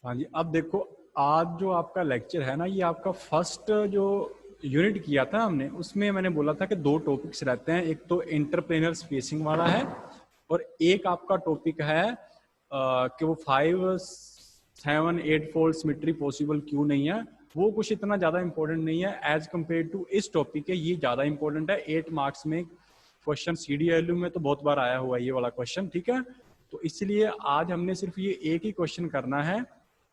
हाँ जी, अब देखो आज जो आपका लेक्चर है ना, ये आपका फर्स्ट जो यूनिट किया था हमने, उसमें मैंने बोला था कि दो टॉपिक्स रहते हैं, एक तो इंटरप्लेनर स्पेसिंग वाला है और एक आपका टॉपिक है कि वो 5, 7, 8 फोल्ड सिमेट्री पॉसिबल क्यों नहीं है। वो कुछ इतना ज़्यादा इंपॉर्टेंट नहीं है एज कम्पेयर टू इस टॉपिक के, ये ज़्यादा इंपॉर्टेंट है। 8 मार्क्स में क्वेश्चन CDLU में तो बहुत बार आया हुआ है ये वाला क्वेश्चन, ठीक है। तो इसलिए आज हमने सिर्फ ये एक ही क्वेश्चन करना है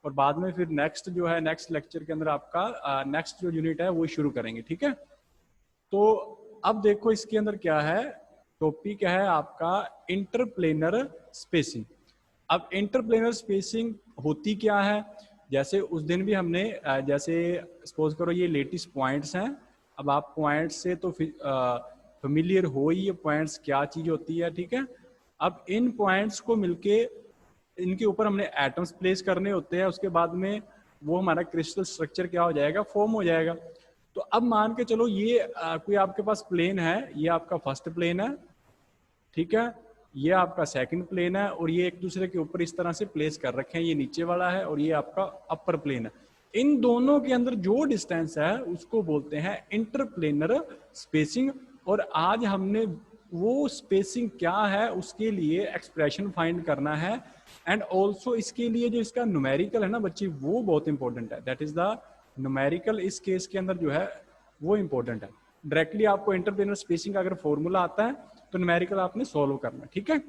और बाद में फिर नेक्स्ट जो है, नेक्स्ट लेक्चर के अंदर आपका नेक्स्ट जो यूनिट है वो शुरू करेंगे, ठीक है। तो अब देखो इसके अंदर क्या है, टॉपिक है आपका इंटरप्लेनर स्पेसिंग। अब इंटरप्लेनर स्पेसिंग होती क्या है, जैसे उस दिन भी हमने जैसे सपोज करो ये लेटेस्ट पॉइंट्स हैं, अब आप पॉइंट्स से तो फेमिलियर हो ही, ये पॉइंट्स क्या चीज होती है, ठीक है। अब इन पॉइंट्स को मिलके इनके ऊपर हमने एटम्स प्लेस करने होते हैं, उसके बाद में वो हमारा क्रिस्टल स्ट्रक्चर क्या हो जाएगा, फॉर्म हो जाएगा। तो अब मान के चलो ये कोई आपके पास प्लेन है, ये आपका फर्स्ट प्लेन है, ठीक है, ये आपका सेकंड प्लेन है और ये एक दूसरे के ऊपर इस तरह से प्लेस कर रखे हैं, ये नीचे वाला है और ये आपका अपर प्लेन है। इन दोनों के अंदर जो डिस्टेंस है उसको बोलते हैं इंटरप्लेनर स्पेसिंग। और आज हमने वो स्पेसिंग क्या है उसके लिए एक्सप्रेशन फाइंड करना है, एंड ऑल्सो इसके लिए जो इसका न्यूमेरिकल है ना बच्चे, वो बहुत इंपॉर्टेंट है। दैट इज द न्यूमेरिकल, इस केस के अंदर जो है वो इंपॉर्टेंट है। डायरेक्टली आपको इंटरप्लेनर स्पेसिंग का अगर फॉर्मूला आता है तो न्यूमेरिकल आपने सॉल्व करना है, ठीक है।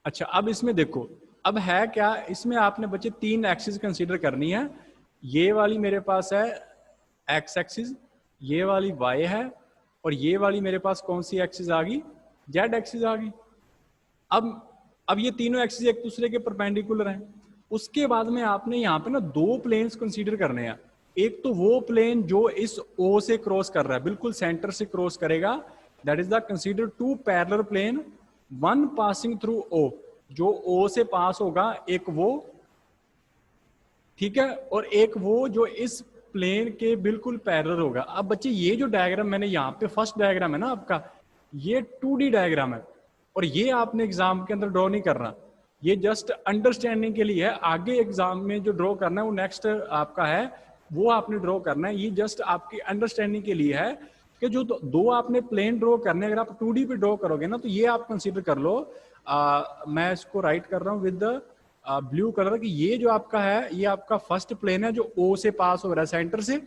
अच्छा, अब इसमें देखो, अब है क्या, इसमें आपने बच्चे 3 एक्सिस कंसीडर करनी है। ये वाली मेरे पास है एक्स एक्सिस, ये वाली वाई है और ये वाली मेरे पास कौन सी एक्सिस आ गई, जेड एक्सिस आ गई। अब ये तीनों एक्सिस एक दूसरे के परपेंडिकुलर हैं। उसके बाद में आपने यहाँ पे ना 2 प्लेन्स कंसीडर करने हैं। एक तो वो प्लेन जो इस ओ से क्रॉस कर रहा है, बिल्कुल सेंटर से क्रॉस करेगा, that is the consider 2 parallel plane, one passing through O, जो ओ से पास होगा एक वो, ठीक है, और एक वो जो इस प्लेन के बिल्कुल पैरेलल होगा। अब बच्चे ये जो डायग्राम मैंने यहाँ पे फर्स्ट डायग्राम है ना आपका, ये 2D डायग्राम है और ये आपने एग्जाम के अंदर ड्रॉ नहीं करना, ये जस्ट अंडरस्टैंडिंग के लिए है। आगे एग्जाम में जो ड्रॉ करना है वो नेक्स्ट आपका है, वो आपने ड्रॉ करना है। ये जस्ट आपकी अंडरस्टैंडिंग के लिए है कि जो दो आपने प्लेन ड्रॉ करने, अगर आप 2D पे ड्रॉ करोगे ना तो ये आप कंसीडर कर लो, मैं इसको राइट कर रहा हूँ विद ब्लू कलर, कि ये जो आपका है ये आपका फर्स्ट प्लेन है जो ओ से पास हो रहा है सेंटर से।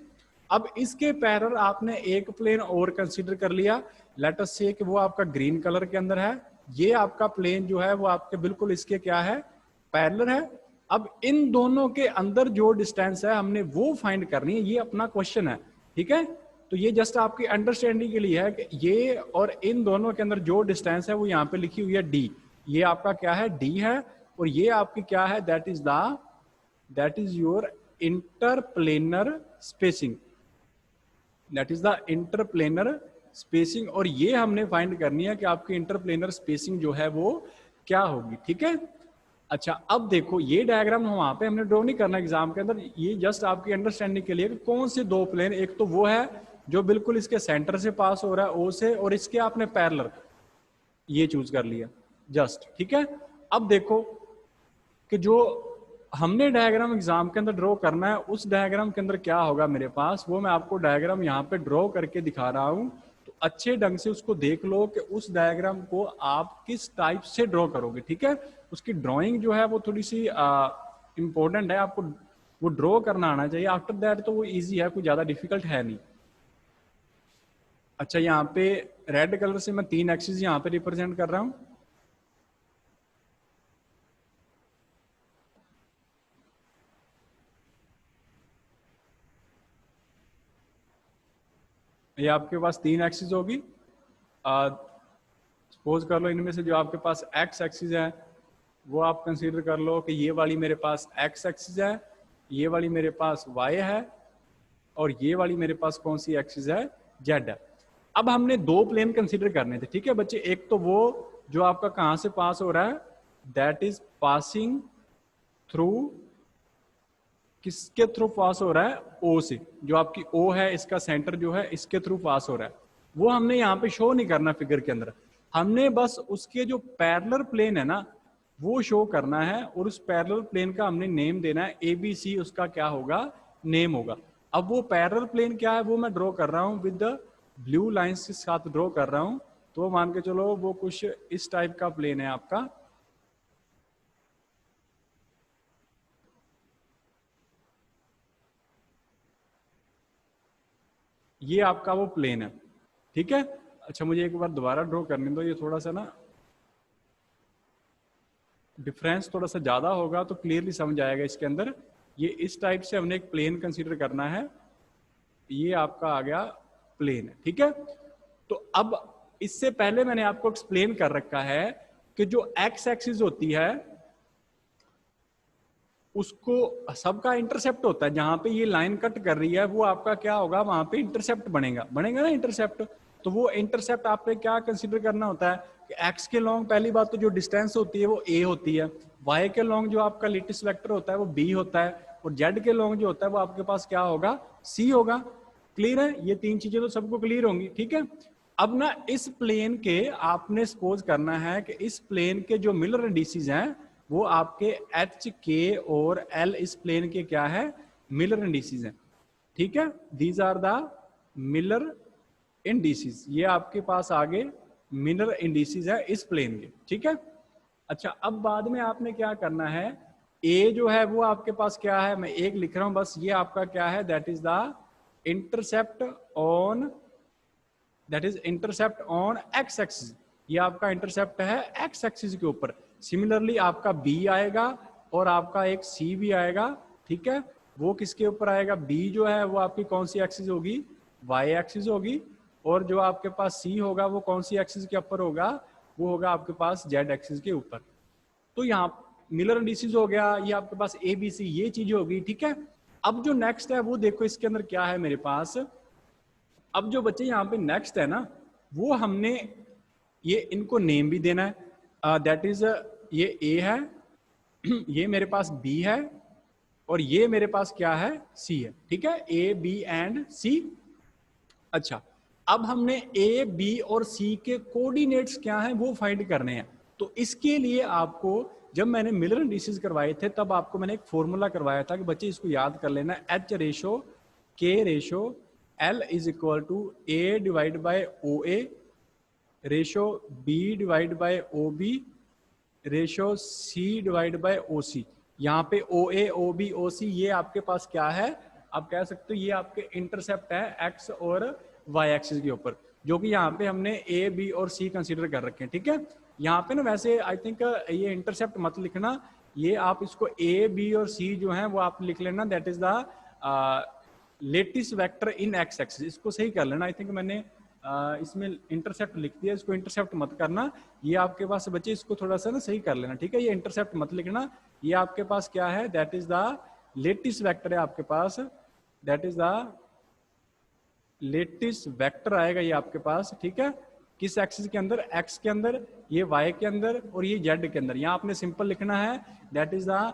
अब इसके पैरेलल आपने एक प्लेन और कंसीडर कर लिया, लेट अस से कि वो आपका ग्रीन कलर के अंदर है। ये आपका प्लेन जो है वो आपके बिल्कुल इसके क्या है, पैरेलल है। अब इन दोनों के अंदर जो डिस्टेंस है हमने वो फाइंड करनी है, ये अपना क्वेश्चन है, ठीक है। तो ये जस्ट आपकी अंडरस्टैंडिंग के लिए है कि ये और इन दोनों के अंदर जो डिस्टेंस है वो यहाँ पे लिखी हुई है डी, ये आपका क्या है, डी है, और ये आपकी क्या है, that is your interplanar spacing, that is the interplanar spacing. और ये हमने फाइंड करनी है कि आपकी इंटरप्लेनर स्पेसिंग जो है वो क्या होगी, ठीक है। अच्छा, अब देखो ये डायग्राम वहां पे हमने ड्रॉ नहीं करना एग्जाम के अंदर, ये जस्ट आपकी अंडरस्टैंडिंग के लिए कि कौन से 2 प्लेन, एक तो वो है जो बिल्कुल इसके सेंटर से पास हो रहा है ओ से, और इसके आपने पैरेलल ये चूज कर लिया जस्ट, ठीक है। अब देखो कि जो हमने डायग्राम एग्जाम के अंदर ड्रॉ करना है, उस डायग्राम के अंदर क्या होगा मेरे पास, वो मैं आपको डायग्राम यहाँ पे ड्रॉ करके दिखा रहा हूँ। तो अच्छे ढंग से उसको देख लो कि उस डायग्राम को आप किस टाइप से ड्रॉ करोगे, ठीक है। उसकी ड्रॉइंग जो है वो थोड़ी सी इंपॉर्टेंट है, आपको वो ड्रॉ करना आना चाहिए। आफ्टर दैट तो वो ईजी है, कोई ज्यादा डिफिकल्ट है नहीं। अच्छा, यहाँ पे रेड कलर से मैं 3 एक्सिस यहाँ पे रिप्रेजेंट कर रहा हूँ। ये आपके पास 3 एक्सिस होगी। सपोज कर लो इनमें से जो आपके पास एक्स एक्सिस है वो आप कंसीडर कर लो कि ये वाली मेरे पास एक्स एक्सिस है, ये वाली मेरे पास वाई है, और ये वाली मेरे पास कौन सी एक्सिस है, जेड है। अब हमने 2 प्लेन कंसीडर करने थे, ठीक है बच्चे। एक तो वो जो आपका कहां से पास हो रहा है, दैट इज पासिंग थ्रू, किसके थ्रू पास हो रहा है, ओ से, जो आपकी ओ है इसका सेंटर जो है इसके थ्रू पास हो रहा है। वो हमने यहाँ पे शो नहीं करना फिगर के अंदर, हमने बस उसके जो पैरेलल प्लेन है ना वो शो करना है, और उस पैरेलल प्लेन का हमने नेम देना है ABC, उसका क्या होगा, नेम होगा। अब वो पैरेलल प्लेन क्या है वो मैं ड्रॉ कर रहा हूँ विद द ब्लू लाइंस के साथ ड्रॉ कर रहा हूँ। तो मान के चलो वो कुछ इस टाइप का प्लेन है आपका, ये आपका वो प्लेन है, ठीक है। अच्छा मुझे एक बार दोबारा ड्रॉ करने दो, ये थोड़ा सा ना डिफरेंस थोड़ा सा ज्यादा होगा तो क्लियरली समझ आएगा इसके अंदर। ये इस टाइप से हमने एक प्लेन कंसीडर करना है, ये आपका आ गया प्लेन, ठीक है। तो अब इससे पहले मैंने आपको एक्सप्लेन कर रखा है कि जो एक्स एक्सिस होती है उसको सबका इंटरसेप्ट होता है, जहां पे ये लाइन कट कर रही है वो आपका क्या होगा, वहां पे इंटरसेप्ट बनेगा ना इंटरसेप्ट। तो वो इंटरसेप्ट आपने क्या कंसीडर करना होता है कि एक्स के लॉन्ग पहली बात तो जो डिस्टेंस होती है वो ए होती है, वाई के लॉन्ग जो आपका लेटिस वेक्टर होता है वो बी होता है, और जेड के लॉन्ग जो होता है वो आपके पास क्या होगा, सी होगा। क्लियर है, ये तीन चीजें तो सबको क्लियर होंगी, ठीक है। अब ना इस प्लेन के आपने सपोज करना है कि इस प्लेन के जो मिलर इंडिसेस हैं वो आपके एच के और एल इस प्लेन के क्या है, मिलर इंडिसेस हैं, ठीक है। These are the Miller indices, ये आपके पास आगे मिलर इंडिसेस है इस प्लेन के, ठीक है। अच्छा अब बाद में आपने क्या करना है, ए जो है वो आपके पास क्या है, मैं एक लिख रहा हूं बस, ये आपका क्या है, that is the intercept on, that is intercept on x axis, ये आपका इंटरसेप्ट है एक्स एक्सिस के ऊपर। सिमिलरली आपका बी आएगा और आपका एक सी भी आएगा, ठीक है। वो किसके ऊपर आएगा, बी जो है वो आपकी कौन सी एक्सिस होगी, वाई एक्सिस होगी, और जो आपके पास सी होगा वो कौन सी एक्सिस के ऊपर होगा, वो होगा आपके पास जेड एक्सिस के ऊपर। तो यहाँ मिलर इंडिसेस हो गया, ये आपके पास ए बी सी ये चीजें होगी, ठीक है। अब जो नेक्स्ट है वो देखो इसके अंदर क्या है मेरे पास। अब जो बच्चे यहाँ पे नेक्स्ट है ना, वो हमने ये इनको नेम भी देना है, दैट इज ये ए है, ये मेरे पास बी है, और ये मेरे पास क्या है, सी है, ठीक है, ए बी एंड सी। अच्छा अब हमने ए बी और सी के कोऑर्डिनेट्स क्या हैं वो फाइंड करने हैं। तो इसके लिए आपको जब मैंने मिलर इंडिसेस करवाए थे तब आपको मैंने एक फॉर्मूला करवाया था कि बच्चे इसको याद कर लेना, h ratio k ratio l is equal to a divide by o a ratio b divide by O b ratio c divide by o c. यहाँ पे ओ ए ओ बी ओ सी ये आपके पास क्या है, आप कह सकते हो ये आपके इंटरसेप्ट है एक्स और वाई एक्सिस के ऊपर, जो कि यहाँ पे हमने ए बी और सी कंसीडर कर रखे हैं, ठीक है। यहाँ पे ना वैसे आई थिंक ये इंटरसेप्ट मत लिखना, ये आप इसको ए बी और सी जो है वो आप लिख लेना, that is the lattice vector in x axis, इसको सही कर लेना। आई थिंक मैंने इसमें इंटरसेप्ट लिख दिया, इसको इंटरसेप्ट मत करना, ये आपके पास बच्चे इसको थोड़ा सा ना सही कर लेना, ठीक है। ये इंटरसेप्ट मत लिखना, ये आपके पास क्या है, that is the lattice vector है आपके पास, that is the lattice vector आएगा ये आपके पास, ठीक है। किस एक्सिस के अंदर, एक्स के अंदर, ये वाई के अंदर और ये जेड के अंदर। यहाँ आपने सिंपल लिखना है, दैट इज द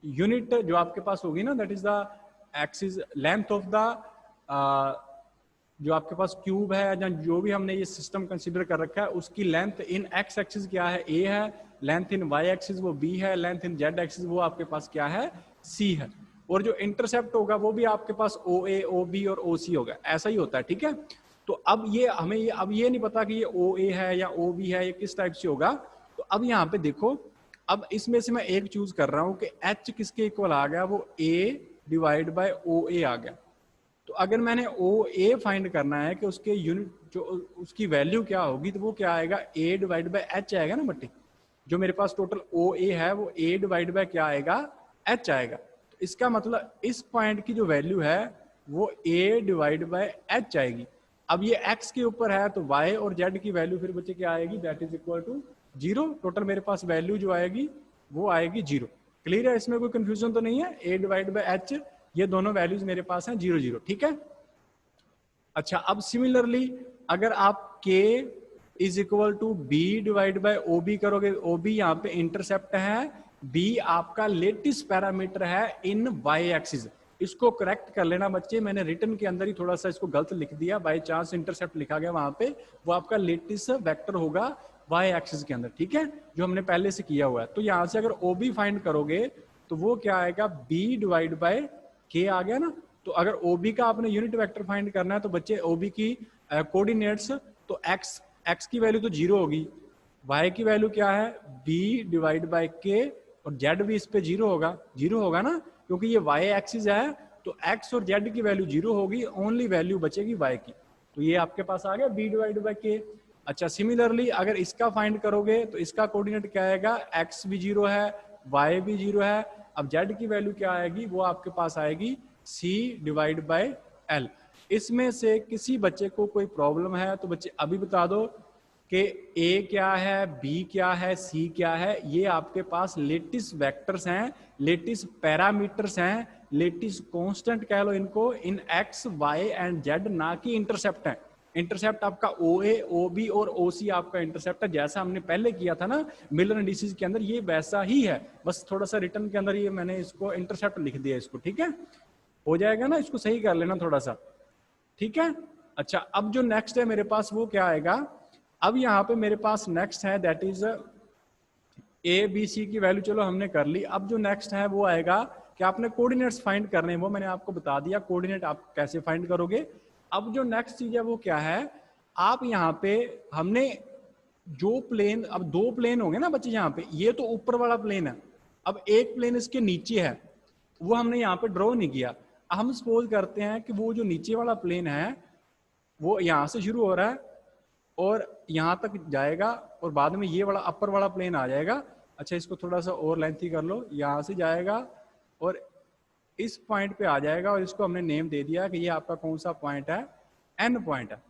यूनिट जो आपके पास होगी ना, that is the axis length of the जो आपके पास क्यूब है या जो भी हमने ये सिस्टम कंसीडर कर रखा है उसकी लेंथ इन एक्स एक्सिस क्या है, ए है, लेंथ इन वाई एक्सिस वो बी है, लेंथ इन जेड एक्सिस वो आपके पास क्या है, सी है, और जो इंटरसेप्ट होगा वो भी आपके पास ओ ए ओ बी और ओ सी होगा, ऐसा ही होता है, ठीक है। तो अब ये हमें अब ये नहीं पता कि ये ओ ए है या ओ बी है, ये किस टाइप से होगा। तो अब यहाँ पे देखो, अब इसमें से मैं एक चूज कर रहा हूं कि एच किसके इक्वल आ गया, वो ए डिवाइड बाय ओ ए आ गया। तो अगर मैंने ओ ए फाइंड करना है कि उसके यूनिट जो उसकी वैल्यू क्या होगी, तो वो क्या आएगा, ए डिवाइड बाय एच आएगा ना बट्टी, जो मेरे पास टोटल ओ ए है वो ए डिवाइड बाय क्या आएगा, एच आएगा। तो इसका मतलब इस पॉइंट की जो वैल्यू है वो ए डिवाइड बाय एच आएगी। अब ये एक्स के ऊपर है तो वाई और जेड की वैल्यू फिर बच्चे क्या आएगी, that is equal to zero. Total मेरे पास वैल्यू जो आएगी वो आएगी जीरो। क्लियर है, इसमें कोई कंफ्यूजन तो नहीं है, ए डिवाइड बाय एच ये दोनों वैल्यूज मेरे पास हैं जीरो जीरो, ठीक है। अच्छा अब सिमिलरली अगर आप k is equal to b divide by O B करोगे, ओ बी यहाँ पे इंटरसेप्ट है, b आपका लेटिस पैरामीटर है इन y एक्सिस। इसको करेक्ट कर लेना बच्चे, मैंने रिटर्न के अंदर ही थोड़ा सा इसको गलत लिख दिया, बाय चांस इंटरसेप्ट लिखा गया वहां पे, वो आपका लेटिस वेक्टर होगा वाई एक्सिस के अंदर, ठीक है, जो हमने पहले से किया हुआ है। तो यहाँ से अगर ओ बी फाइंड करोगे तो वो क्या आएगा, बी डिवाइड बाय के आ गया ना। तो अगर ओ बी का आपने यूनिट वेक्टर फाइंड करना है तो बच्चे ओ बी की कोऑर्डिनेट्स, तो एक्स की वैल्यू तो 0 होगी, वाई की वैल्यू क्या है, बी डिवाइड बाय के, और जेड भी इस पे 0 होगा, 0 होगा ना, क्योंकि ये वाई एक्सिस है, तो एक्स और जेड की वैल्यू 0 होगी, ओनली वैल्यू बचेगी वाई की। तो ये आपके पास आ गया बी डिवाइड बाय के। अच्छा, सिमिलरली अगर इसका फाइंड करोगे तो इसका कोऑर्डिनेट क्या आएगा, एक्स भी 0 है, वाई भी 0 है। अब जेड की वैल्यू क्या आएगी, वो आपके पास आएगी सी डिवाइड बाय एल। इसमें से किसी बच्चे को कोई प्रॉब्लम है तो बच्चे अभी बता दो कि ए क्या है, बी क्या है, सी क्या है। ये आपके पास लेटिस वेक्टर्स हैं, लेटिस पैरामीटर्स हैं, लेटिस कांस्टेंट कह लो इनको, इन एक्स वाई एंड जेड, ना कि इंटरसेप्ट है। इंटरसेप्ट आपका ओ ए, ओ बी और ओ सी आपका इंटरसेप्ट है, जैसा हमने पहले किया था ना मिलर इंडिसेस के अंदर, ये वैसा ही है, बस थोड़ा सा रिटर्न के अंदर ये मैंने इसको इंटरसेप्ट लिख दिया इसको, ठीक है, हो जाएगा ना, इसको सही कर लेना थोड़ा सा, ठीक है। अच्छा, अब जो नेक्स्ट है मेरे पास वो क्या आएगा, अब यहाँ पे मेरे पास नेक्स्ट है that is A B C की वैल्यू चलो हमने कर ली। अब जो नेक्स्ट है वो आएगा कि आपने कोऑर्डिनेट्स फाइंड करने हैं, वो मैंने आपको बता दिया कोऑर्डिनेट आप कैसे फाइंड करोगे। अब जो नेक्स्ट चीज है वो क्या है, आप यहाँ पे हमने जो प्लेन, अब दो प्लेन होंगे ना बच्चे यहाँ पे, ये तो ऊपर वाला प्लेन है, अब एक प्लेन इसके नीचे है, वो हमने यहाँ पे ड्रॉ नहीं किया। हम सपोज करते हैं कि वो जो नीचे वाला प्लेन है वो यहाँ से शुरू हो रहा है और यहाँ तक जाएगा, और बाद में ये वाला अपर वाला प्लेन आ जाएगा। अच्छा, इसको थोड़ा सा और लेंथी कर लो, यहाँ से जाएगा और इस पॉइंट पे आ जाएगा, और इसको हमने नेम दे दिया कि ये आपका कौन सा पॉइंट है, एन पॉइंट है,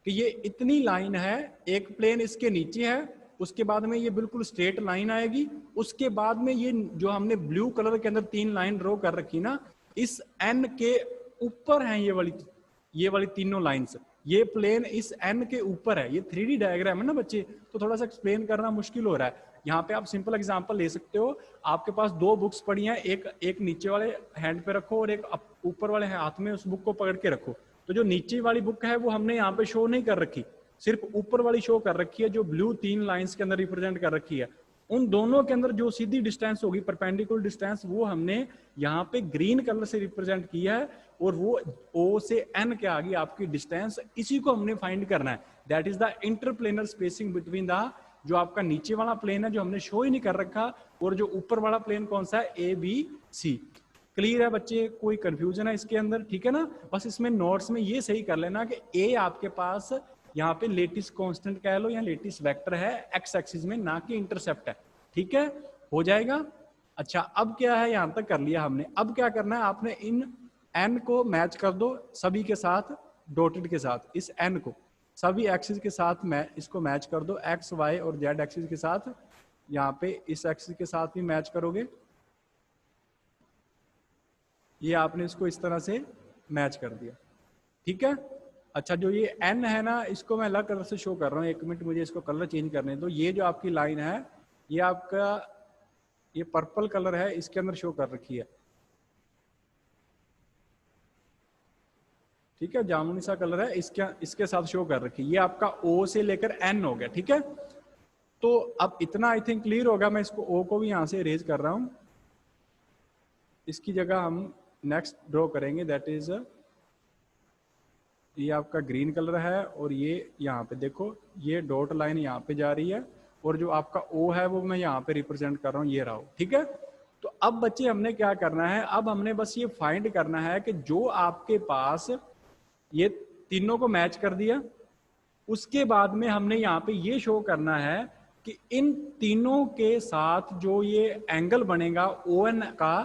कि ये इतनी लाइन है, एक प्लेन इसके नीचे है, उसके बाद में ये बिल्कुल स्ट्रेट लाइन आएगी, उसके बाद में ये जो हमने ब्लू कलर के अंदर 3 लाइन ड्रॉ कर रखी ना, इस एन के ऊपर है ये वाली तीनों लाइंस, ये प्लेन इस एन के ऊपर है। ये 3D डायग्राम है ना बच्चे, तो थोड़ा सा एक्सप्लेन करना मुश्किल हो रहा है। यहाँ पे आप सिंपल एग्जांपल ले सकते हो, आपके पास 2 बुक्स पड़ी हैं, एक नीचे वाले हैंड पे रखो और एक ऊपर वाले हाथ में उस बुक को पकड़ के रखो। तो जो नीचे वाली बुक है वो हमने यहाँ पे शो नहीं कर रखी, सिर्फ ऊपर वाली शो कर रखी है, जो ब्लू 3 लाइंस के अंदर रिप्रेजेंट कर रखी है। उन दोनों के अंदर जो सीधी डिस्टेंस होगी, परपेंडिकुलर डिस्टेंस, वो हमने यहाँ पे ग्रीन कलर से रिप्रेजेंट किया है, और वो ओ से एन के आगे आपकी डिस्टेंस, इसी को हमने फाइंड करना है। That is the interplanar spacing between the, जो आपका नीचे वाला प्लेन है जो हमने शो ही नहीं कर रखा, और जो ऊपर वाला प्लेन कौन सा है, ए बी सी। क्लियर है बच्चे, कोई कंफ्यूजन है इसके अंदर, ठीक है ना। बस इसमें नोट्स में ये सही कर लेना कि ए आपके पास यहाँ पे लेटिस कांस्टेंट कह लो या लेटिस वेक्टर है एक्स एक्सिस में, ना कि इंटरसेप्ट है, ठीक है, हो जाएगा। अच्छा, अब क्या है, यहां तक कर लिया हमने, अब क्या करना है, आपने इन एन को मैच कर दो सभी के साथ, डॉटेड के साथ, इस एन को सभी एक्सिस के साथ इसको मैच कर दो, एक्स वाई और जेड एक्सिस के साथ। यहाँ पे इस एक्सिस के साथ भी मैच करोगे, ये आपने इसको इस तरह से मैच कर दिया, ठीक है। अच्छा, जो ये एन है ना, इसको मैं अलग कलर से शो कर रहा हूँ, 1 मिनट मुझे इसको कलर चेंज करने दो। ये जो आपकी लाइन है, ये आपका ये पर्पल कलर है, इसके अंदर शो कर रखी है, ठीक है, जामुनी सा कलर है, इसके साथ शो कर रखी है। ये आपका ओ से लेकर एन हो गया, ठीक है। तो अब इतना आई थिंक क्लियर होगा। मैं इसको ओ को भी यहां से इरेज कर रहा हूं, इसकी जगह हम नेक्स्ट ड्रॉ करेंगे, दैट इज ये आपका ग्रीन कलर है, और ये यहाँ पे देखो, ये डॉट लाइन यहाँ पे जा रही है, और जो आपका ओ है वो मैं यहाँ पे रिप्रेजेंट कर रहा हूँ, ये रहा, ठीक है। तो अब बच्चे हमने क्या करना है, अब हमने बस ये फाइंड करना है कि जो आपके पास ये तीनों को मैच कर दिया, उसके बाद में हमने यहाँ पे ये शो करना है कि इन तीनों के साथ जो ये एंगल बनेगा ओ एन का,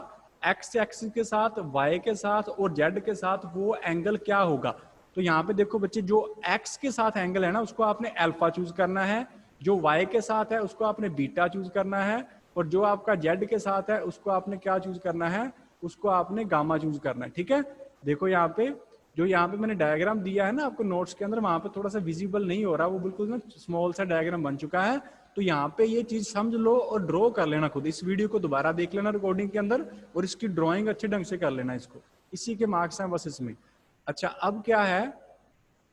एक्स एक्सिस के साथ, वाई के साथ और जेड के साथ, वो एंगल क्या होगा। तो यहाँ पे देखो बच्चे, जो एक्स के साथ एंगल है ना, उसको आपने अल्फा चूज करना है, जो वाई के साथ है उसको आपने बीटा चूज करना है, और जो आपका जेड के साथ है उसको आपने क्या चूज करना है, उसको आपने गामा चूज करना है, ठीक है। देखो यहाँ पे, जो यहाँ पे मैंने डायग्राम दिया है ना आपको नोट्स के अंदर, वहां पे थोड़ा सा विजिबल नहीं हो रहा, वो बिल्कुल ना स्मॉल सा डायग्राम बन चुका है। तो यहाँ पे ये चीज समझ लो और ड्रॉ कर लेना खुद, इस वीडियो को दोबारा देख लेना रिकॉर्डिंग के अंदर, और इसकी ड्रॉइंग अच्छे ढंग से कर लेना इसको, इसी के मार्क्स हैं बस इसमें। अच्छा, अब क्या है,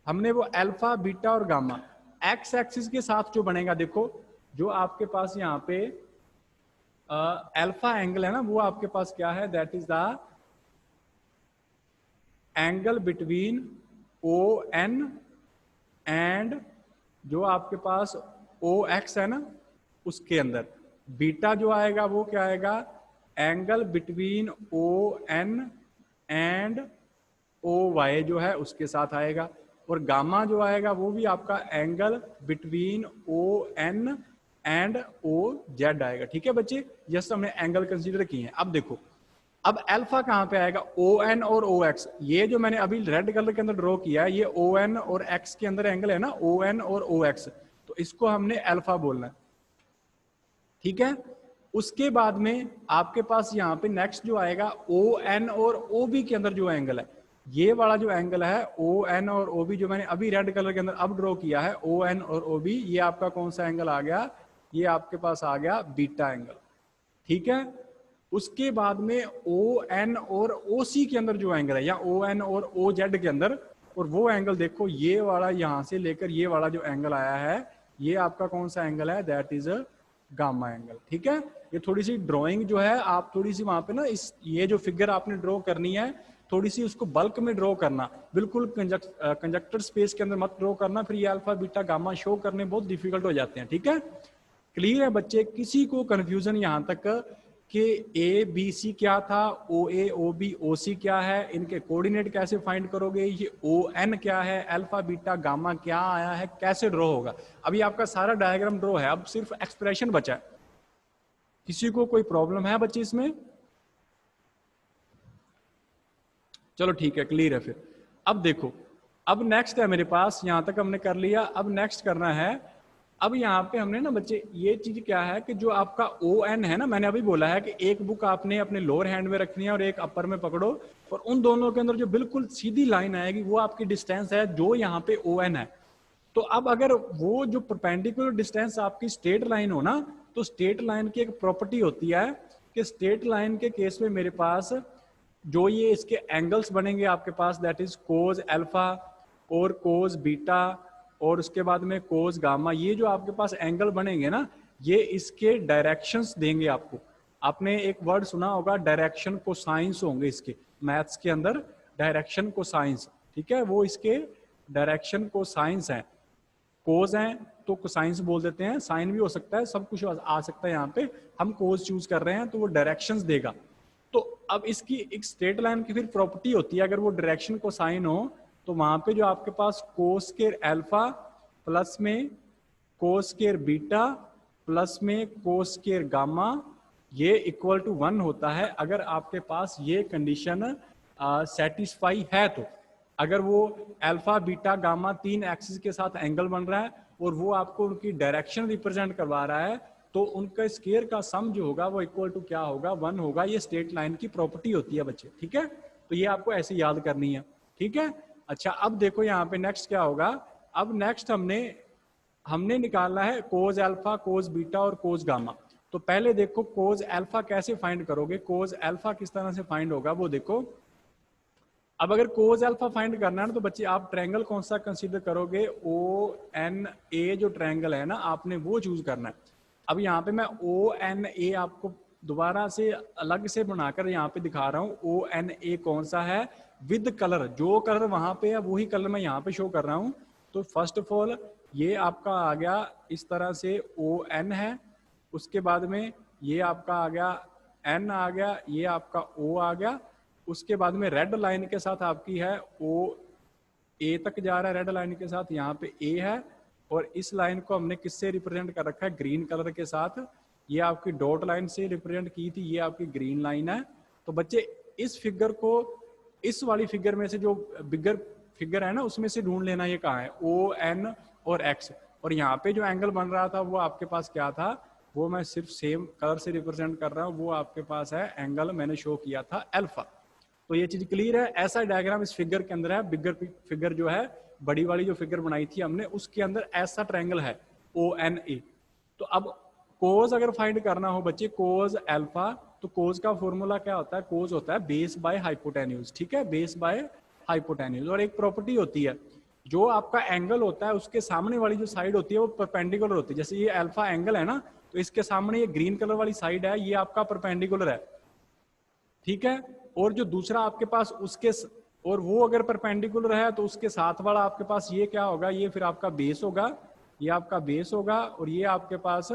हमने वो अल्फा बीटा और गामा, एक्स एक्सिस के साथ जो बनेगा, देखो जो आपके पास यहाँ पे अल्फा एंगल है ना, वो आपके पास क्या है, that is the angle between O N and जो आपके पास ओ एक्स है ना उसके अंदर। बीटा जो आएगा वो क्या आएगा, angle between O N and O Y जो है उसके साथ आएगा। और गामा जो आएगा वो भी आपका angle between O N and O Z आएगा। ठीक है बच्चे, जैसे हमने एंगल कंसीडर किए हैं। अब देखो, अब अल्फा कहां पे आएगा, ओ एन और ओ एक्स। ये जो मैंने अभी रेड कलर के अंदर ड्रॉ किया है, ये ओ एन और एक्स के अंदर एंगल है ना, ओ एन और ओ एक्स, तो इसको हमने अल्फा बोलना है। ठीक है, उसके बाद में आपके पास यहाँ पे नेक्स्ट जो आएगा ओ एन और ओ बी के अंदर जो एंगल है, ये वाला जो एंगल है ओ एन और ओ बी, जो मैंने अभी रेड कलर के अंदर अब ड्रॉ किया है, ओ एन और ओ बी, ये आपका कौन सा एंगल आ गया, ये आपके पास आ गया बीटा एंगल। ठीक है, उसके बाद में ओ एन और ओ सी के अंदर जो एंगल है, या ओ एन और ओ जेड के अंदर, और वो एंगल देखो ये वाला यहां से लेकर ये वाला जो एंगल आया है, ये आपका कौन सा एंगल है, दैट इज गामा एंगल। ठीक है, ये थोड़ी सी ड्राइंग जो है आप थोड़ी सी वहां पे ना, इस ये जो फिगर आपने ड्रॉ करनी है थोड़ी सी उसको बल्क में ड्रॉ करना, बिल्कुल कंजक्टर स्पेस के अंदर मत ड्रॉ करना, फिर ये अल्फा बीटा गामा शो करने बहुत डिफिकल्ट हो जाते हैं। ठीक है, क्लियर है बच्चे, किसी को कंफ्यूजन यहां तक कि ए बी सी क्या था, ओ ए ओ बी ओ सी क्या है, इनके कोऑर्डिनेट कैसे फाइंड करोगे, ये ओ एन क्या है, अल्फा बीटा गामा क्या आया है, कैसे ड्रॉ होगा, अभी आपका सारा डायग्राम ड्रॉ है, अब सिर्फ एक्सप्रेशन बचा है। किसी को कोई प्रॉब्लम है बच्चे इसमें? चलो ठीक है, क्लियर है। फिर अब देखो, अब नेक्स्ट है मेरे पास, यहां तक हमने कर लिया, अब नेक्स्ट करना है। अब यहाँ पे हमने ना बच्चे ये चीज क्या है कि जो आपका ओ एन है ना, मैंने अभी बोला है कि एक बुक आपने अपने लोअर हैंड में रखनी है और एक अपर में पकड़ो, और उन दोनों के अंदर जो बिल्कुल सीधी लाइन आएगी वो आपकी डिस्टेंस है जो यहाँ पे ओ एन है। तो अब अगर वो जो परपेंडिकुलर डिस्टेंस आपकी स्ट्रेट लाइन हो ना, तो स्ट्रेट लाइन की एक प्रॉपर्टी होती है कि स्ट्रेट लाइन के केस में मेरे पास जो ये इसके एंगल्स बनेंगे आपके पास, दैट इज कोज अल्फा और कोज बीटा और उसके बाद में कोस गामा, ये जो आपके पास एंगल बनेंगे ना, ये इसके डायरेक्शंस देंगे आपको। आपने एक वर्ड सुना होगा डायरेक्शन कोसाइंस होंगे इसके मैथ्स के अंदर, डायरेक्शन कोसाइंस। ठीक है, वो इसके डायरेक्शन कोसाइंस हैं, कोस हैं तो कोसाइंस बोल देते हैं, साइन भी हो सकता है, सब कुछ आ सकता है, यहाँ पे हम कोस चूज कर रहे हैं तो वो डायरेक्शंस देगा। तो अब इसकी एक स्ट्रेट लाइन की फिर प्रॉपर्टी होती है, अगर वो डायरेक्शन कोसाइन हो तो वहां पे जो आपके पास कोस स्क्वायर अल्फा प्लस में कोस स्क्वायर बीटा प्लस में कोस स्क्वायर गामा, ये इक्वल टू 1 होता है अगर आपके पास ये कंडीशन सेटिस्फाई है। तो अगर वो अल्फा बीटा गामा तीन एक्सिस के साथ एंगल बन रहा है और वो आपको उनकी डायरेक्शन रिप्रेजेंट करवा रहा है, तो उनका स्क्वायर का सम जो होगा वो इक्वल टू क्या होगा, 1 होगा। ये स्ट्रेट लाइन की प्रॉपर्टी होती है बच्चे। ठीक है, तो ये आपको ऐसे याद करनी है। ठीक है, अच्छा अब देखो यहाँ पे नेक्स्ट क्या होगा। अब नेक्स्ट हमने निकालना है कोज अल्फा, कोज बीटा और कोज गामा। तो पहले देखो कोज अल्फा कैसे फाइंड करोगे, कोज अल्फा किस तरह से फाइंड होगा वो देखो। अब अगर कोज अल्फा फाइंड करना है ना, तो बच्चे आप ट्रायंगल कौन सा कंसीडर करोगे, ओ एन ए जो ट्रायंगल है ना, आपने वो चूज करना है। अब यहाँ पे मैं ओ एन ए आपको दोबारा से अलग से बनाकर यहाँ पे दिखा रहा हूँ। ओ एन ए कौन सा है, विद कलर, जो कलर वहां पे है वही कलर मैं यहाँ पे शो कर रहा हूँ। तो फर्स्ट ऑफ ऑल ये आपका आ गया इस तरह से ओ एन है, उसके बाद में ये आपका आ गया एन आ गया, ये आपका ओ आ गया, उसके बाद में रेड लाइन के साथ आपकी है ओ ए तक जा रहा है, रेड लाइन के साथ यहाँ पे ए है, और इस लाइन को हमने किससे रिप्रेजेंट कर रखा है, ग्रीन कलर के साथ। ये आपकी डॉट लाइन से रिप्रेजेंट की थी, ये आपकी ग्रीन लाइन है। तो बच्चे इस फिगर को इस वाली फिगर में से जो बिगर फिगर है ना उसमें से ढूंढ लेना ये कहाँ है, ओ एन और एक्स। और यहाँ पे जो एंगल बन रहा था वो आपके पास क्या था, वो मैं सिर्फ सेम कलर से रिप्रेजेंट कर रहा हूँ, वो आपके पास है एंगल मैंने शो किया था अल्फा। तो ये चीज क्लियर है। ऐसा डायग्राम इस फिगर के अंदर है, बिगर फिगर जो है बड़ी वाली जो फिगर बनाई थी हमने उसके अंदर ऐसा ट्रायंगल है ओ एन ए। तो अब कोज अगर फाइंड करना हो बच्चे, कोज अल्फा, तो कोज का फॉर्मूला क्या होता है, कोज होता है बेस बाय हाइपोटेन्यूज। ठीक है, बेस बाय हाइपोटेन्यूज। और एक प्रॉपर्टी होती है जो आपका एंगल होता है उसके सामने वाली जो साइड होती है वो परपेंडिकुलर होती है। जैसे ये अल्फा एंगल है ना, तो इसके सामने ये ग्रीन कलर वाली साइड है, ये आपका परपेंडिकुलर है, ठीक है। और जो दूसरा आपके पास उसके और वो अगर परपेंडिकुलर है तो उसके साथ वाला आपके पास ये क्या होगा, ये फिर आपका बेस होगा, ये आपका बेस होगा, और ये आपके पास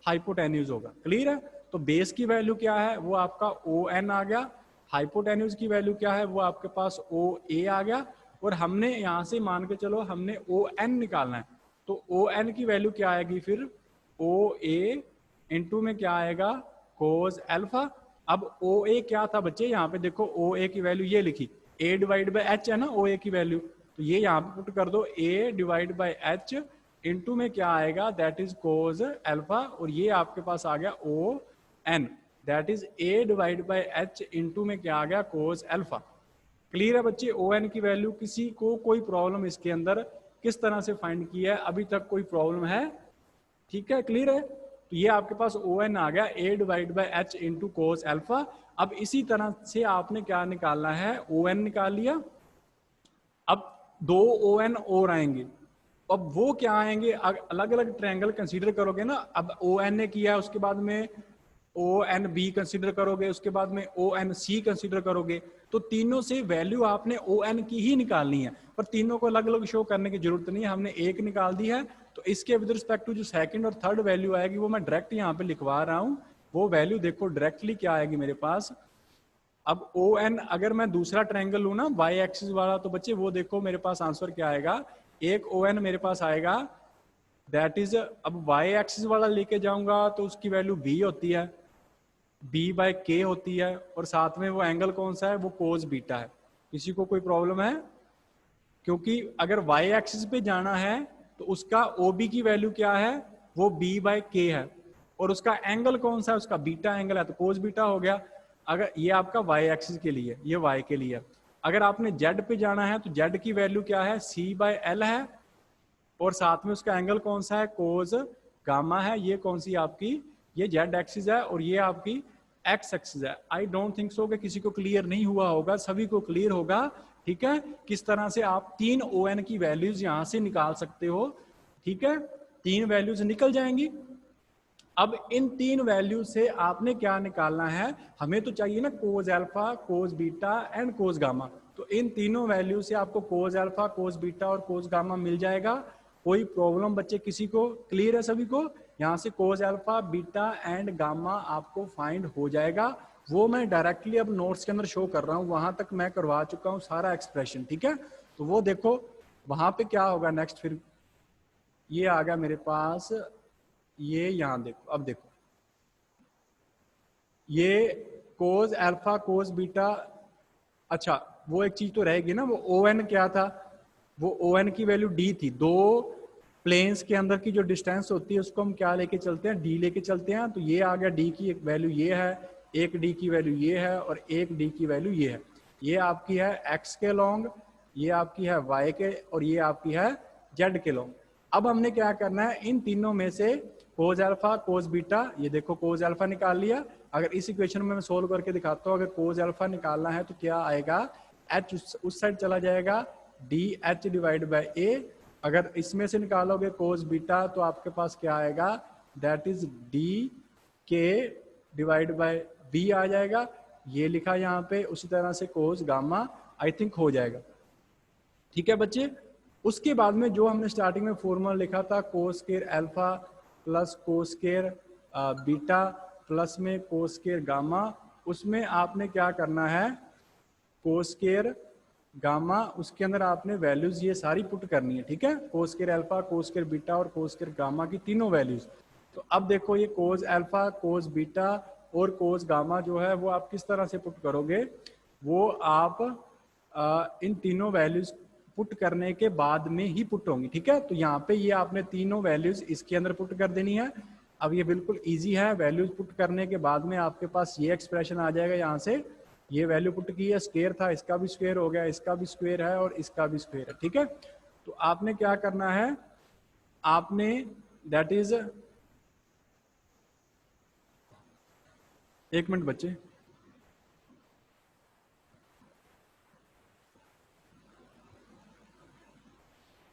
हाइपोटेन्यूज होगा। क्लियर है? तो बेस की वैल्यू क्या है, वो आपका ओ एन आ गया। हाइपोटेन्यूज की वैल्यू क्या है, वो आपके पास ओ ए आ गया। और हमने यहां से मान के चलो हमने ओ एन निकालना है, तो ओ एन की वैल्यू क्या आएगी फिर, ओ ए इंटू में क्या आएगा, कोस एल्फा। अब ओ ए क्या था बच्चे, यहाँ पे देखो ओ ए की वैल्यू ये लिखी, ए डिवाइड बाई एच है ना ओ ए की वैल्यू, तो ये यहाँ पे पुट कर दो, ए डिवाइड बाई एच इंटू में क्या आएगा, दैट इज कोस एल्फा, और ये आपके पास आ गया O N, that is a divide by h into में क्या आ गया, कोस एल्फा। क्लियर है बच्चे? ओ एन की वैल्यू किसी को कोई प्रॉब्लम इसके अंदर किस तरह से फाइंड की है, अभी तक कोई प्रॉब्लम है? ठीक है, क्लियर है? तो ये आपके पास ओ एन आ गया, a divide by h into cos alpha. अब इसी तरह से आपने क्या निकालना है, ओ एन निकाल लिया। अब दो ओ एन और आएंगे, अब वो क्या आएंगे, अलग अलग ट्रायंगल कंसीडर करोगे ना। अब ओ एन ने किया, उसके बाद में ओ एन बी कंसिडर करोगे, उसके बाद में ओ एन सी कंसिडर करोगे, तो तीनों से वैल्यू आपने ओ एन की ही निकालनी है, पर तीनों को अलग अलग शो करने की जरूरत नहीं है, हमने एक निकाल दी है। तो इसके विद रिस्पेक्ट टू जो सेकंड और थर्ड वैल्यू आएगी वो मैं डायरेक्ट यहाँ पे लिखवा रहा हूँ। वो वैल्यू देखो डायरेक्टली क्या आएगी मेरे पास। अब ओ एन अगर मैं दूसरा ट्रायंगल लू ना वाई एक्सिस वाला, तो बच्चे वो देखो मेरे पास आंसर क्या आएगा, एक ओ एन मेरे पास आएगा, दैट इज, अब वाई एक्सिस वाला लेके जाऊंगा तो उसकी वैल्यू बी होती है, बी बाय के होती है, और साथ में वो एंगल कौन सा है, वो कोस बीटा है। किसी को कोई प्रॉब्लम है? क्योंकि अगर वाई एक्सिस पे जाना है तो उसका ओ बी की वैल्यू क्या है, वो बी बाय के है, और उसका एंगल कौन सा है, उसका बीटा एंगल है, तो कोस बीटा हो गया। अगर ये आपका वाई एक्सिस के लिए, ये वाई के लिए। अगर आपने जेड पे जाना है तो जेड की वैल्यू क्या है, सी बाय एल है, और साथ में उसका एंगल कौन सा है, कोस गामा है। ये कौन सी आपकी, ये जेड एक्सिस है, और ये आपकी एक्स एक्सिस है। आई डोंट थिंक सो कि किसी को क्लियर नहीं हुआ होगा, सभी को क्लियर होगा। ठीक है, किस तरह से आप तीन ओ एन की वैल्यूज यहां से निकाल सकते हो। ठीक है, तीन वैल्यूज निकल जाएंगी। अब इन तीन वैल्यू से आपने क्या निकालना है, हमें तो चाहिए ना cos alpha, cos beta and cos gamma. तो इन तीनों वैल्यू से आपको कोस अल्फा, कोस बीटा और कोस गामा मिल जाएगा। कोई प्रॉब्लम बच्चे किसी को, क्लियर है सभी को? यहाँ से cos alpha, beta and gamma आपको फाइंड हो जाएगा। वो मैं डायरेक्टली अब नोट्स के अंदर शो कर रहा हूँ, वहां तक मैं करवा चुका हूँ सारा एक्सप्रेशन। ठीक है, तो वो देखो वहां पे क्या होगा नेक्स्ट। फिर ये आ गया मेरे पास, ये यहां देखो, अब देखो ये कोस अल्फा, कोस बीटा। अच्छा, वो एक चीज तो रहेगी ना, वो ओ एन क्या था, वो ओ एन की वैल्यू डी थी। दो प्लेन्स के अंदर की जो डिस्टेंस होती है उसको हम क्या लेके चलते हैं, डी लेके चलते हैं। तो ये आ गया डी की एक वैल्यू ये है, एक डी की वैल्यू ये है, और एक डी की वैल्यू ये है। ये आपकी है एक्स के लॉन्ग, ये आपकी है वाई के, और ये आपकी है जेड के लॉन्ग। अब हमने क्या करना है, इन तीनों में से कोस अल्फा, कोस बीटा, ये देखो कोस अल्फा निकाल लिया। अगर इस इक्वेशन में मैं सोल्व करके दिखाता हूँ, अगर कोस अल्फा निकालना है तो क्या आएगा, एच उस साइड चला जाएगा, डी एच डिवाइड बाई ए। अगर इसमें से निकालोगे कोस बीटा तो आपके पास क्या आएगा, दैट इज डी के डिवाइड बाय बी आ जाएगा। ये लिखा यहाँ पे, उसी तरह से कोस गामा आई थिंक हो जाएगा। ठीक है बच्चे, उसके बाद में जो हमने स्टार्टिंग में फॉर्मूला लिखा था, cos square alpha plus cos square beta plus में कोस स्क्वायर गामा, उसमें आपने क्या करना है, कोस स्क्वायर गामा, उसके अंदर आपने वैल्यूज ये सारी पुट करनी है। ठीक है, cos square alpha, cos square beta और कोस स्क्वायर गामा की तीनों वैल्यूज। तो अब देखो ये कोस अल्फा, कोस बीटा और कोस गामा जो है वो आप किस तरह से पुट करोगे, वो आप इन तीनों वैल्यूज पुट करने के बाद में ही पुट होंगी। ठीक है, तो यहाँ पे ये आपने तीनों वैल्यूज इसके अंदर पुट कर देनी है। अब ये बिल्कुल इजी है, वैल्यूज पुट करने के बाद में आपके पास ये एक्सप्रेशन आ जाएगा। यहाँ से ये वैल्यू पुट की है, स्क्वायर था, इसका भी स्क्वायर हो गया, इसका भी स्क्वायर है और इसका भी स्क्वायर है। ठीक है, तो आपने क्या करना है, आपने दैट इज, एक मिनट बच्चे,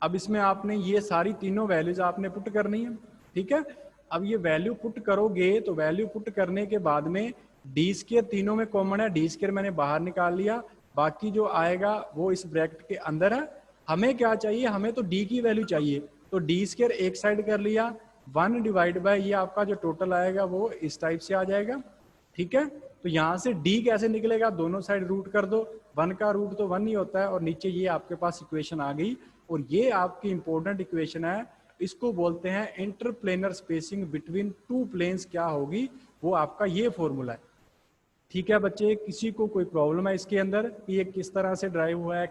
अब इसमें आपने ये सारी तीनों वैल्यूज आपने पुट करनी है, ठीक है। अब ये वैल्यू पुट करोगे तो वैल्यू पुट करने के बाद में डी स्क्वायर तीनों में कॉमन है, डी स्क्वायर मैंने बाहर निकाल लिया, बाकी जो आएगा वो इस ब्रैकेट के अंदर है। हमें क्या चाहिए, हमें तो डी की वैल्यू चाहिए, तो डी स्क्वायर एक साइड कर लिया, 1 डिवाइड बाय ये आपका जो टोटल आएगा वो इस टाइप से आ जाएगा, ठीक है। तो यहाँ से डी कैसे निकलेगा, दोनों साइड रूट कर दो, 1 का रूट तो 1 ही होता है, और नीचे ये आपके पास इक्वेशन आ गई। और ये आपकी इंपॉर्टेंट इक्वेशन है, इसको बोलते हैं interplanar spacing between two planes क्या होगी, वो आपका ये फॉर्मूला है, ठीक है बच्चे। किसी को कोई प्रॉब्लम है इसके अंदर कि ये किस तरह से ड्राइव हुआ है,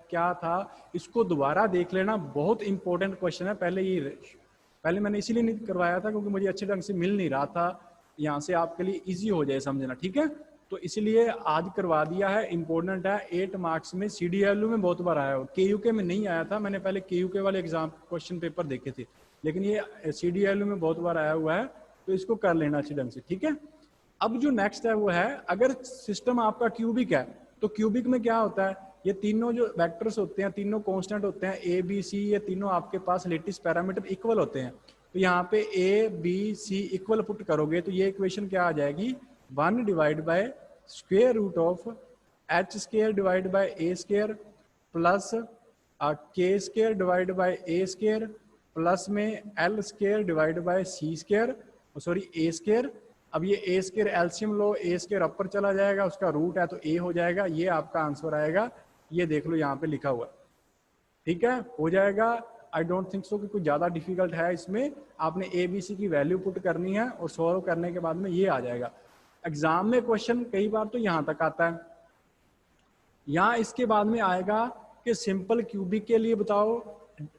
क्या था, इसको दोबारा देख लेना, बहुत इंपॉर्टेंट क्वेश्चन है। पहले मैंने इसीलिए नहीं करवाया था क्योंकि मुझे अच्छे ढंग से मिल नहीं रहा था, यहाँ से आपके लिए इजी हो जाए समझना, ठीक है। तो इसलिए आज करवा दिया है, इंपॉर्टेंट है, 8 मार्क्स में CDLU में बहुत बार आया हो, KUK में नहीं आया था, मैंने पहले KUK वाले एग्जाम क्वेश्चन पेपर देखे थे, लेकिन ये CDLU में बहुत बार आया हुआ है, तो इसको कर लेना अच्छे ढंग से, ठीक है। अब जो नेक्स्ट है वो है, अगर सिस्टम आपका क्यूबिक है तो क्यूबिक में क्या होता है, ये तीनों जो वेक्टर्स होते हैं, तीनों कांस्टेंट होते हैं, A B C, ये तीनों आपके पास लेटिस पैरामीटर इक्वल होते हैं। तो यहाँ पे A B C equal put करोगे तो ये इक्वेशन क्या आ जाएगी, 1 divide by square root of h square divide by a square plus k square divide by a square plus में l square divide by c square, sorry a square. अब ये a square LCM लो, a square upper चला जाएगा, उसका root है तो a हो जाएगा, ये आपका आंसर आएगा, ये देख लो यहाँ पे लिखा हुआ है, ठीक है, हो जाएगा। आई डोंट थिंक सो कि कुछ ज़्यादा डिफिकल्ट है इसमें, आपने ABC की वैल्यू पुट करनी है और सॉल्व करने के बाद में ये आ जाएगा। एग्जाम में क्वेश्चन कई बार तो यहाँ तक आता है, यहाँ इसके बाद में आएगा कि सिंपल क्यूबिक के लिए बताओ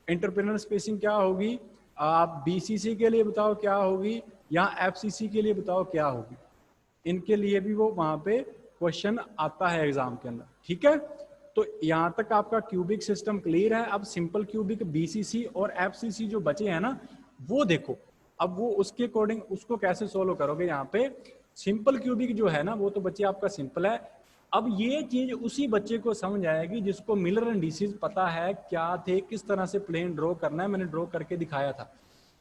इंटरप्लेनर स्पेसिंग क्या होगी, आप BCC के लिए बताओ क्या होगी, या FCC के लिए बताओ क्या होगी, इनके लिए भी वो वहां पे क्वेश्चन आता है एग्जाम के अंदर, ठीक है। तो यहाँ तक आपका क्यूबिक सिस्टम क्लियर है। अब सिंपल क्यूबिक BCC और FCC जो बचे हैं ना, वो देखो, अब वो उसके अकॉर्डिंग उसको कैसे सोल्व करोगे। यहाँ पे सिंपल क्यूबिक जो है ना, वो तो बच्चे आपका सिंपल है। अब ये चीज उसी बच्चे को समझ आएगी जिसको मिलर इंडिसेस पता है क्या थे, किस तरह से प्लेन ड्रॉ करना है, मैंने ड्रॉ करके दिखाया था,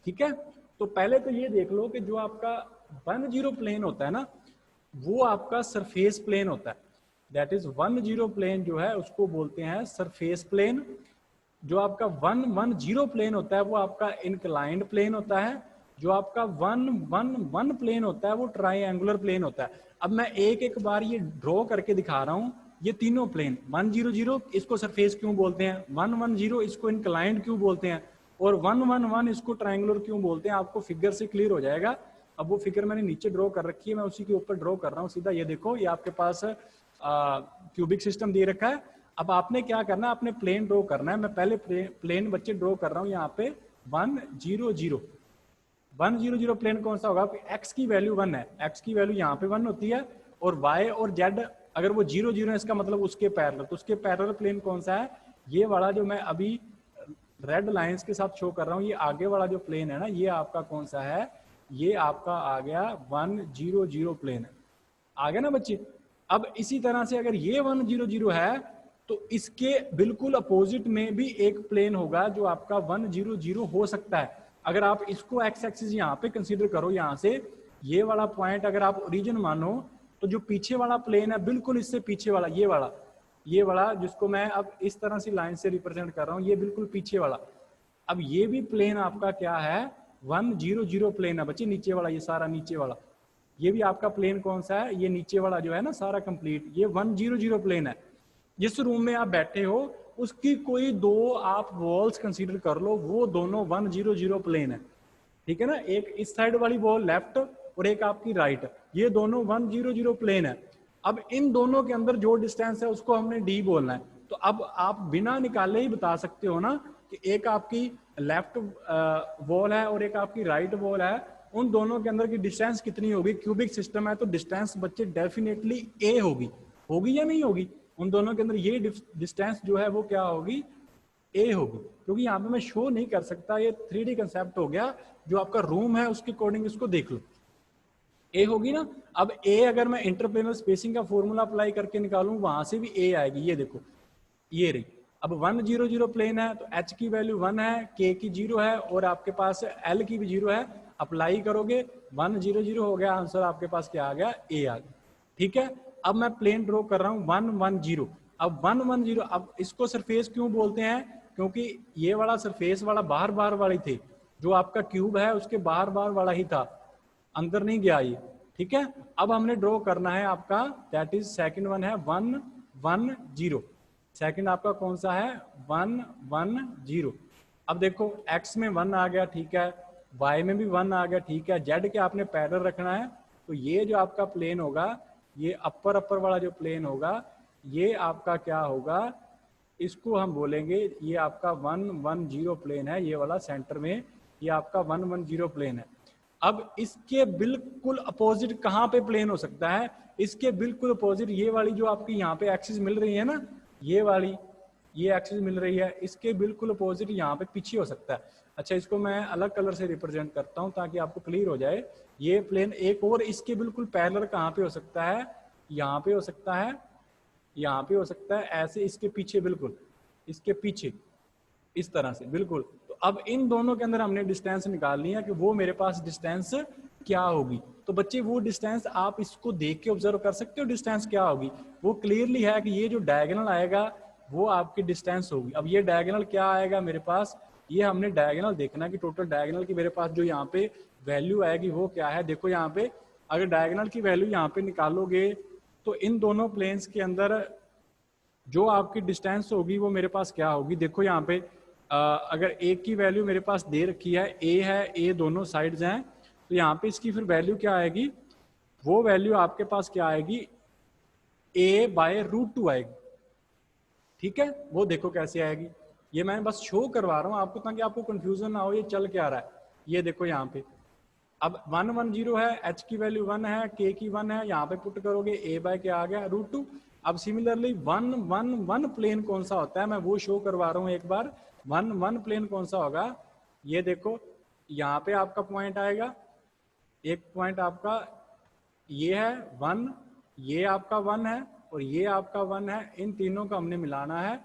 ठीक है। तो पहले तो ये देख लो कि जो आपका 10 प्लेन होता है ना, वो आपका सरफेस प्लेन होता है, दैट इज 10 प्लेन जो है उसको बोलते हैं सरफेस प्लेन। जो आपका 110 प्लेन होता है वो आपका इंक्लाइंड प्लेन होता है। जो आपका 111 प्लेन होता है वो ट्राइंगुलर प्लेन होता है। अब मैं एक एक बार ये ड्रॉ करके दिखा रहा हूँ, ये तीनों प्लेन 100 इसको सरफेस क्यों बोलते हैं, 110 इसको इंक्लाइंड क्यों बोलते हैं, और 111 इसको ट्राइंगुलर क्यों बोलते हैं, आपको फिगर से क्लियर हो जाएगा। अब वो फिगर मैंने नीचे ड्रॉ कर रखी है, मैं उसी के ऊपर ड्रॉ कर रहा हूँ सीधा, ये देखो, ये आपके पास क्यूबिक सिस्टम दे रखा है। अब आपने क्या करना है, आपने प्लेन ड्रॉ करना है। मैं पहले प्लेन बच्चे ड्रॉ कर रहा हूँ यहाँ पे 100 प्लेन कौन सा होगा, x की वैल्यू 1 है, x की वैल्यू यहाँ पे 1 होती है, और y और z अगर वो 0 0 है इसका मतलब उसके पैरेलल, तो उसके पैरेलल प्लेन कौन सा है, ये वाला जो मैं अभी रेड लाइंस के साथ शो कर रहा हूँ, ये आगे वाला जो प्लेन है ना, ये आपका कौन सा है, ये आपका आ गया 100 प्लेन है, आ गया ना बच्चे। अब इसी तरह से अगर ये 100 है तो इसके बिल्कुल अपोजिट में भी एक प्लेन होगा जो आपका 100 हो सकता है। अगर आप इसको एक्स एक्सिस यहाँ पे कंसीडर करो, यहाँ से ये वाला पॉइंट अगर आप ओरिजिन मानो, तो जो पीछे वाला प्लेन है बिल्कुल इससे पीछे वाला, ये वाला जिसको मैं अब इस तरह से लाइन से रिप्रेजेंट कर रहा हूँ, ये बिल्कुल पीछे वाला। अब ये भी प्लेन आपका क्या है, 100 प्लेन है बच्चे, नीचे वाला, ये सारा नीचे वाला, ये भी आपका प्लेन कौन सा है, ये नीचे वाला जो है ना सारा कंप्लीट, ये 100 प्लेन है। जिस रूम में आप बैठे हो उसकी कोई दो आप वॉल्स कंसीडर कर लो, वो दोनों 100 प्लेन है, ठीक है ना। एक इस साइड वाली वॉल लेफ्ट और एक आपकी राइट, ये दोनों 100 प्लेन है। अब इन दोनों के अंदर जो डिस्टेंस है उसको हमने डी बोलना है। तो अब आप बिना निकाले ही बता सकते हो ना कि एक आपकी लेफ्ट वॉल है और एक आपकी राइट वॉल है, उन दोनों के अंदर की डिस्टेंस कितनी होगी। क्यूबिक सिस्टम है तो डिस्टेंस बच्चे डेफिनेटली ए होगी या नहीं होगी, उन दोनों के अंदर ये डिस्टेंस जो है वो क्या होगी, ए होगी। क्योंकि यहाँ पे मैं शो नहीं कर सकता, ये 3D कंसेप्ट हो गया, जो आपका रूम है उसके अकॉर्डिंग इसको देख लो, ए होगी ना। अब ए अगर मैं इंटरप्लेनर स्पेसिंग का फॉर्मूला अप्लाई करके निकालूं, वहां से भी ए आएगी, ये देखो ये रही, अब 1 0 0 प्लेन है तो h की वैल्यू 1 है, k की 0 है और आपके पास l की भी 0 है। अप्लाई करोगे 1 0 0 हो गया, आंसर आपके पास क्या आ गया, a आ गया। ठीक है, अब मैं प्लेन ड्रॉ कर रहा हूँ 1 1 0। अब 1 1 0, अब इसको सरफेस क्यों बोलते हैं, क्योंकि ये वाला सरफेस वाला बाहर बाहर वाली थी, जो आपका क्यूब है उसके बाहर बाहर वाला ही था, अंदर नहीं गया ये। ठीक है, अब हमने ड्रॉ करना है आपका, दैट इज सेकंड वन है 1 1 0। सेकंड आपका कौन सा है, 1 1 0। अब देखो x में 1 आ गया, ठीक है, y में भी 1 आ गया, ठीक है, z के आपने पैरेलल रखना है। तो ये जो आपका प्लेन होगा, ये अपर वाला जो प्लेन होगा, ये आपका क्या होगा, इसको हम बोलेंगे ये आपका 1 1 0 प्लेन है, ये वाला सेंटर में ये आपका 1 1 0 प्लेन है। अब इसके बिल्कुल अपोजिट कहाँ पे प्लेन हो सकता है, इसके बिल्कुल अपोजिट ये वाली जो आपकी यहाँ पे एक्सिस मिल रही है ना, ये वाली ये एक्सिस मिल रही है, इसके बिल्कुल अपोजिट यहाँ पे पीछे हो सकता है। अच्छा, इसको मैं अलग कलर से रिप्रेजेंट करता हूँ ताकि आपको क्लियर हो जाए। ये प्लेन एक और इसके बिल्कुल पैरेलल कहाँ पे हो सकता है, यहाँ पे हो सकता है, यहाँ पे हो सकता है, ऐसे इसके पीछे, बिल्कुल इसके पीछे इस तरह से, बिल्कुल। तो अब इन दोनों के अंदर हमने डिस्टेंस निकालनी है कि वो मेरे पास डिस्टेंस क्या होगी। तो बच्चे वो डिस्टेंस आप इसको देख के ऑब्जर्व कर सकते हो, डिस्टेंस क्या होगी, वो क्लियरली है कि ये जो डायगोनल आएगा वो आपकी डिस्टेंस होगी। अब ये डायगोनल क्या आएगा मेरे पास, ये हमने डायगोनल देखना कि टोटल डायगोनल की मेरे पास जो यहाँ पे वैल्यू आएगी वो क्या है। देखो यहाँ पे अगर डायगोनल की वैल्यू यहाँ पे निकालोगे तो इन दोनों प्लेन्स के अंदर जो आपकी डिस्टेंस होगी वो मेरे पास क्या होगी। देखो यहाँ पे अगर ए की वैल्यू मेरे पास दे रखी है, ए है, ए दोनों साइड्स हैं, तो यहाँ पे इसकी फिर वैल्यू क्या आएगी, वो वैल्यू आपके पास क्या आएगी, a/√2 आएगी। ठीक है, वो देखो कैसे आएगी, ये मैं बस शो करवा रहा हूँ आपको ताकि आपको कंफ्यूजन ना हो ये चल क्या रहा है। ये देखो यहाँ पे अब 1 1 0 है, h की वैल्यू 1 है, k की 1 है, यहाँ पे पुट करोगे a क्या आ गया, √2। अब सिमिलरली 1 1 1 प्लेन कौन सा होता है, मैं वो शो करवा रहा हूँ एक बार। 1 1 प्लेन कौन सा होगा, ये देखो यहाँ पे आपका पॉइंट आएगा, एक पॉइंट आपका ये है 1, ये आपका 1 है और ये आपका 1 है, इन तीनों को हमने मिलाना है,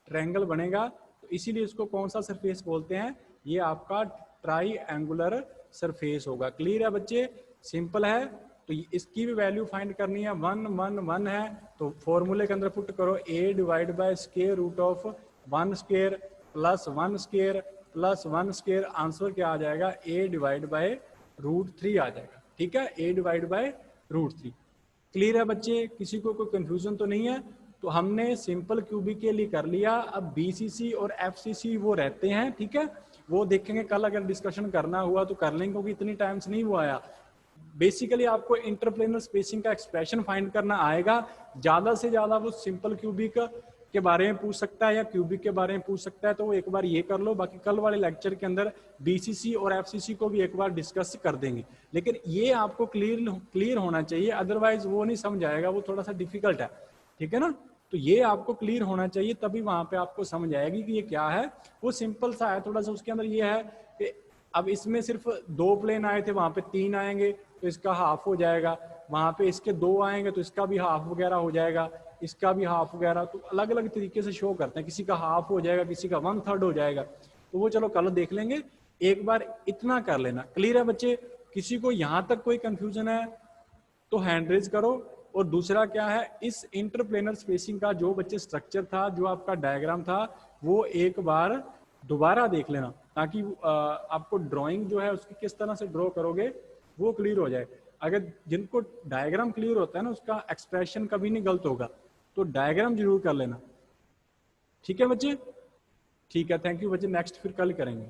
ट्रायंगल बनेगा। तो इसीलिए इसको कौन सा सरफेस बोलते हैं, ये आपका ट्राईएंगुलर सरफेस होगा। क्लियर है बच्चे, सिंपल है। तो इसकी भी वैल्यू फाइंड करनी है, 1 1 1 है, तो फॉर्मूले के अंदर पुट करो a/√1² 1 square plus 1 square plus 1 square, answer क्या आ जाएगा, a/√3 आ जाएगा। ठीक है, a/√3। क्लियर है बच्चे, किसी को कोई कंफ्यूजन तो नहीं है। तो हमने सिंपल क्यूबिक के लिए कर लिया, अब बीसीसी और एफसीसी वो रहते हैं, ठीक है, वो देखेंगे कल, अगर डिस्कशन करना हुआ तो कर लेंगे, क्योंकि इतनी टाइम से नहीं वो आया। बेसिकली आपको इंटरप्लेनर स्पेसिंग का एक्सप्रेशन फाइंड करना आएगा, ज्यादा से ज्यादा वो सिंपल क्यूबिक के बारे में पूछ सकता है या क्यूबिक के बारे में पूछ सकता है, तो वो एक बार ये कर लो। बाकी कल वाले लेक्चर के अंदर बीसीसी और एफसीसी को भी एक बार डिस्कस कर देंगे, लेकिन ये आपको क्लियर होना चाहिए, अदरवाइज वो नहीं समझ आएगा, वो थोड़ा सा डिफिकल्ट है। ठीक है ना, तो ये आपको क्लियर होना चाहिए, तभी वहां पे आपको समझ आएगी कि ये क्या है। वो सिंपल सा है थोड़ा सा, उसके अंदर ये है कि अब इसमें सिर्फ 2 प्लेन आए थे, वहां पे 3 आएंगे तो इसका हाफ हो जाएगा, वहां पे इसके 2 आएंगे तो इसका भी हाफ वगैरह हो जाएगा, इसका भी हाफ वगैरह, तो अलग अलग तरीके से शो करते हैं, किसी का हाफ हो जाएगा, किसी का 1/3 हो जाएगा, तो वो चलो कल देख लेंगे। एक बार इतना कर लेना। क्लियर है बच्चे, किसी को यहां तक कोई कंफ्यूजन है तो हैंड रेज करो। और दूसरा क्या है, इस इंटरप्लेनर स्पेसिंग का जो बच्चे स्ट्रक्चर था, जो आपका डायग्राम था, वो एक बार दोबारा देख लेना, ताकि आपको ड्राइंग जो है उसकी किस तरह से ड्रॉ करोगे वो क्लियर हो जाए। अगर जिनको डायग्राम क्लियर होता है ना, उसका एक्सप्रेशन कभी नहीं गलत होगा, तो डायग्राम जरूर कर लेना। ठीक है बच्चे, ठीक है, थैंक यू बच्चे, नेक्स्ट फिर कल करेंगे।